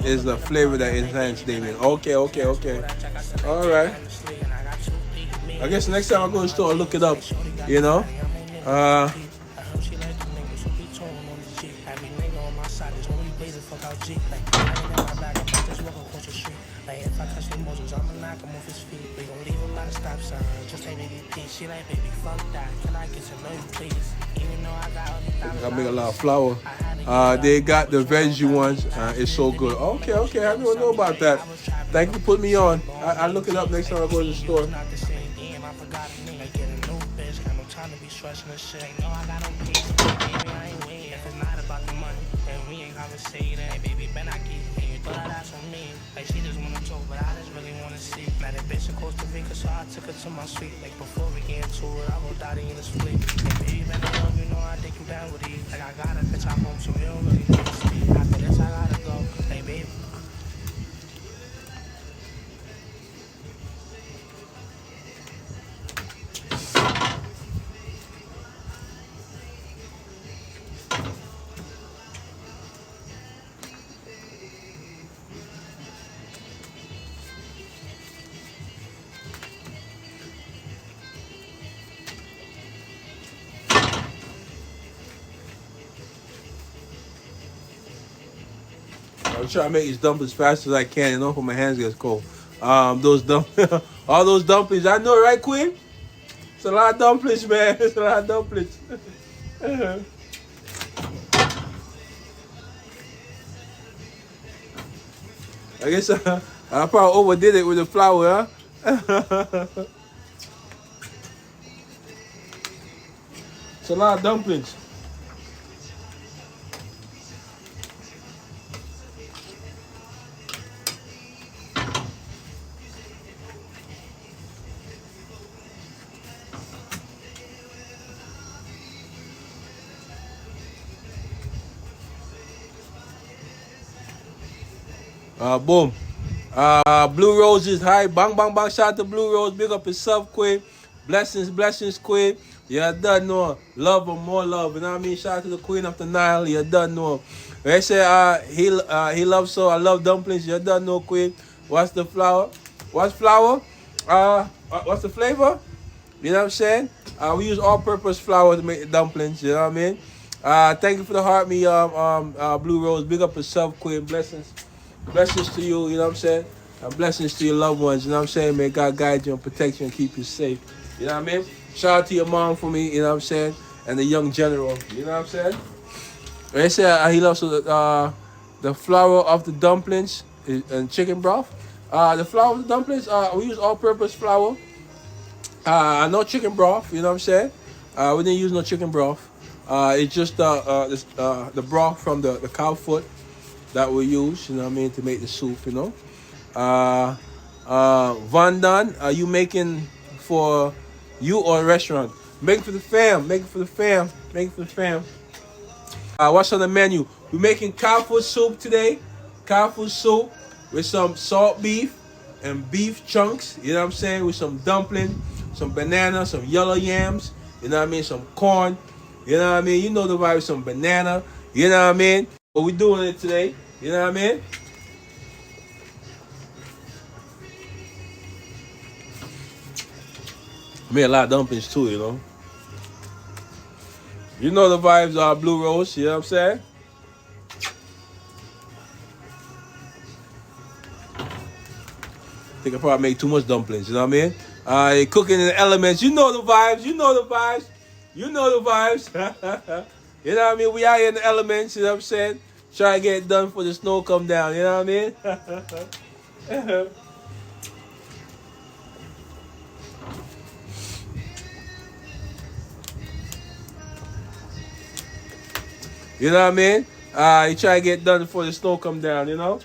is the flavor that enhances Damien. Okay. All right. I guess next time I go to the store, I'll look it up. You know. Uh. I make a lot of flour. They got the veggie ones. It's so good. Okay. I don't know about that. Thank you for putting me on. I'll look it up next time I go to the store. Like she just wanna talk, but I just really wanna see. Now that bitch in Costa Rica, so I took her to my suite. Like before we get into it, I wrote out in the split. Like baby, better know you know I take you down with these. Like I got a bitch, I'm home, so we don't really need to sleep. After this, I gotta go. Like baby. I'm trying to make these dumplings as fast as I can, you know, before my hands get cold. All those dumplings, I know, right, Queen? It's a lot of dumplings, man. It's a lot of dumplings. I guess I probably overdid it with the flour, huh? It's a lot of dumplings. Boom. Blue Roses, hi. Bang. Shout out to Blue Rose. Big up yourself, Queen. Blessings, Queen. You done know. Love or more love. You know what I mean? Shout out to the Queen of the Nile. You done know. They say he loves so. I love dumplings. You done know, Queen. What's the flour? What's flour? What's the flavor? You know what I'm saying? We use all-purpose flour to make the dumplings. You know what I mean? Thank you for the heart, me, Blue Rose. Big up yourself, Queen. Blessings to you, you know what I'm saying? And blessings to your loved ones, you know what I'm saying? May God guide you and protect you and keep you safe. You know what I mean? Shout out to your mom for me, you know what I'm saying? And the young general, you know what I'm saying? They say he loves the flour of the dumplings and chicken broth. The flour of the dumplings, we use all-purpose flour. No chicken broth, you know what I'm saying? We didn't use no chicken broth. It's just the broth from the cowfoot that we use, you know what I mean, to make the soup, you know. Van Don, are you making for you or a restaurant? Make it for the fam. What's on the menu? We're making Cowfoot Soup today. Cowfoot Soup with some salt beef and beef chunks, you know what I'm saying, with some dumpling, some banana, some yellow yams, you know what I mean, some corn, you know what I mean, you know the vibe, some banana, you know what I mean. But we're doing it today. You know what I mean? I made a lot of dumplings too, you know. You know the vibes are Blue Rose, you know what I'm saying? I think I probably make too much dumplings, you know what I mean? Cooking in the elements, you know the vibes. You know the vibes. You know what I mean? We out here in the elements, you know what I'm saying? Try to get it done before the snow come down, you know what I mean? You know what I mean? You try to get it done before the snow come down, you know?